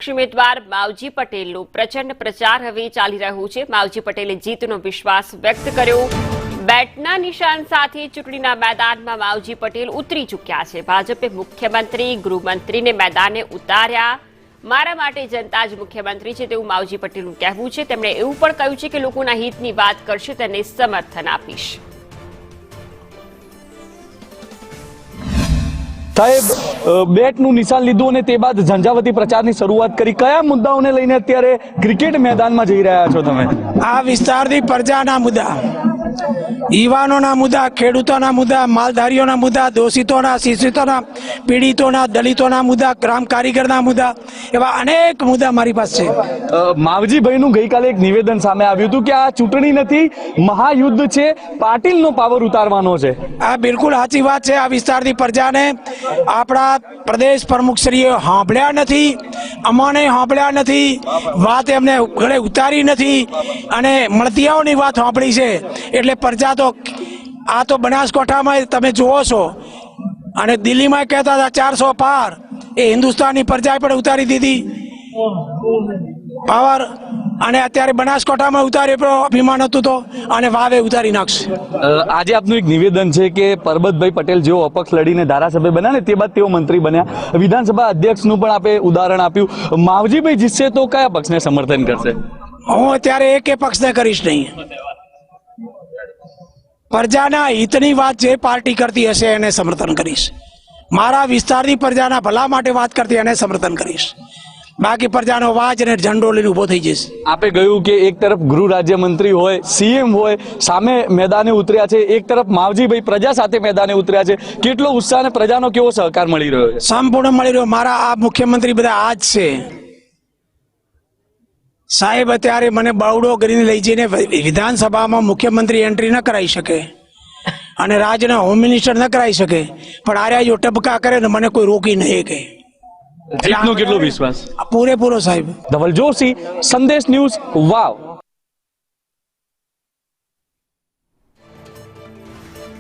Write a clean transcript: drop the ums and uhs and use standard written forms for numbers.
અપક્ષ ઉમેદવાર માવજી પટેલનો પ્રચંડ પ્રચાર હવે ચાલી રહ્યો છે। માવજી પટેલે જીતનો વિશ્વાસ વ્યક્ત કર્યો। બેટના નિશાન સાથે ચૂંટણીના મેદાનમાં માવજી પટેલ ઉતરી ચૂક્યા છે। ભાજપે મુખ્યમંત્રી ગૃહમંત્રીને મેદાને ઉતાર્યા। મારા માટે જનતા જ મુખ્યમંત્રી છે તેવું માવજી પટેલનું કહેવું છે। તેમણે એવું પણ કહ્યું છે કે લોકોના હિતની વાત કરશે તેને સમર્થન આપીશ। સાહેબ બેટનું નિશાન લીધું અને તે બાદ ઝંઝાવતી પ્રચારની શરૂઆત કરી। કયા મુદ્દાઓને લઈને અત્યારે ક્રિકેટ મેદાનમાં જઈ રહ્યા છો તમે? આ વિસ્તારની પ્રજાના મુદ્દા, યુવાનોના મુદ્દા, ખેડૂતોના મુદ્દા, માલધારીઓના મુદ્દા, દોષિતોના, શિક્ષિતોના, પીડિતોના, દલિતોના મુદ્દા, ગ્રામ કારીગરના મુદ્દા, એવા અનેક મુદ્દા મારી પાસે છે। માવજીભાઈનું ગઈકાલે એક નિવેદન સામે આવ્યું હતું કે આ ચૂંટણી નથી, મહાયુદ્ધ છે, પાટીલનો પાવર ઉતારવાનો છે। આ બિલકુલ સાચી વાત છે। આ વિસ્તારની પ્રજાને આપણા પ્રદેશ પ્રમુખશ્રીએ સાંભળ્યા નથી, અમને સાંભળ્યા નથી, વાત એમને ગળે ઉતારી નથી અને મળતિયાઓની વાત સાંભળી છે। એટલે પ્રજા તો આ તો બનાસકાંઠામાં તમે જુઓ છો અને દિલ્હીમાં કહેતા હતા 400 પાર, એ હિન્દુસ્તાનની પ્રજાએ પણ ઉતારી દીધી પાવર, અને અત્યારે બનાસકાંઠામાં ઉતારી અભિમાન હતું તો અને વાવે ઉતારી નાખશે। આજે આપનું એક નિવેદન છે કે પરબતભાઈ પટેલ જેઓ અપક્ષ લડીને ધારાસભ્ય બન્યા ને તે બાદ તેઓ મંત્રી બન્યા। વિધાનસભા અધ્યક્ષનું પણ આપે ઉદાહરણ આપ્યું। માવજીભાઈ જીતશે તો કયા પક્ષને સમર્થન કરશે? હું અત્યારે એક પક્ષને કરીશ નહીં। પ્રજાના હિતની વાત જે પાર્ટી કરતી હશે એને સમર્થન કરીશ। મારા વિસ્તારની પ્રજાના ભલા માટે વાત કરતી એને સમર્થન કરીશ। બાકી પ્રજાનો વાજ અને ઝંડો લઈને ઉભો થઈ જશે। આપે કહ્યું કે એક તરફ ગૃહ રાજ્યમંત્રી હોય, સીએમ હોય, સામે મેદાને ઉતર્યા છે, એક તરફ માવજીભાઈ પ્રજા સાથે મેદાને ઉતર્યા છે। કેટલો ઉત્સાહ અને પ્રજાનો કેવો સહકાર મળી રહ્યો છે? સંપૂર્ણ મળી રહ્યો। મારા આ મુખ્યમંત્રી બધા આ જ છે સાહેબ। અત્યારે મને બાવડો કરીને લઈ જઈને વિધાનસભામાં મુખ્યમંત્રી એન્ટ્રી ન કરાવી શકે અને રાજ્યના હોમ મિનિસ્ટર ન કરાવી શકે, પણ આર્યા જો ટપકા કરે ને મને કોઈ રોકી નહીં કે। જીતનો કેટલો વિશ્વાસ? પૂરેપૂરો સાહેબ। ધવલ જોશી, સંદેશ ન્યૂઝ, વાવ।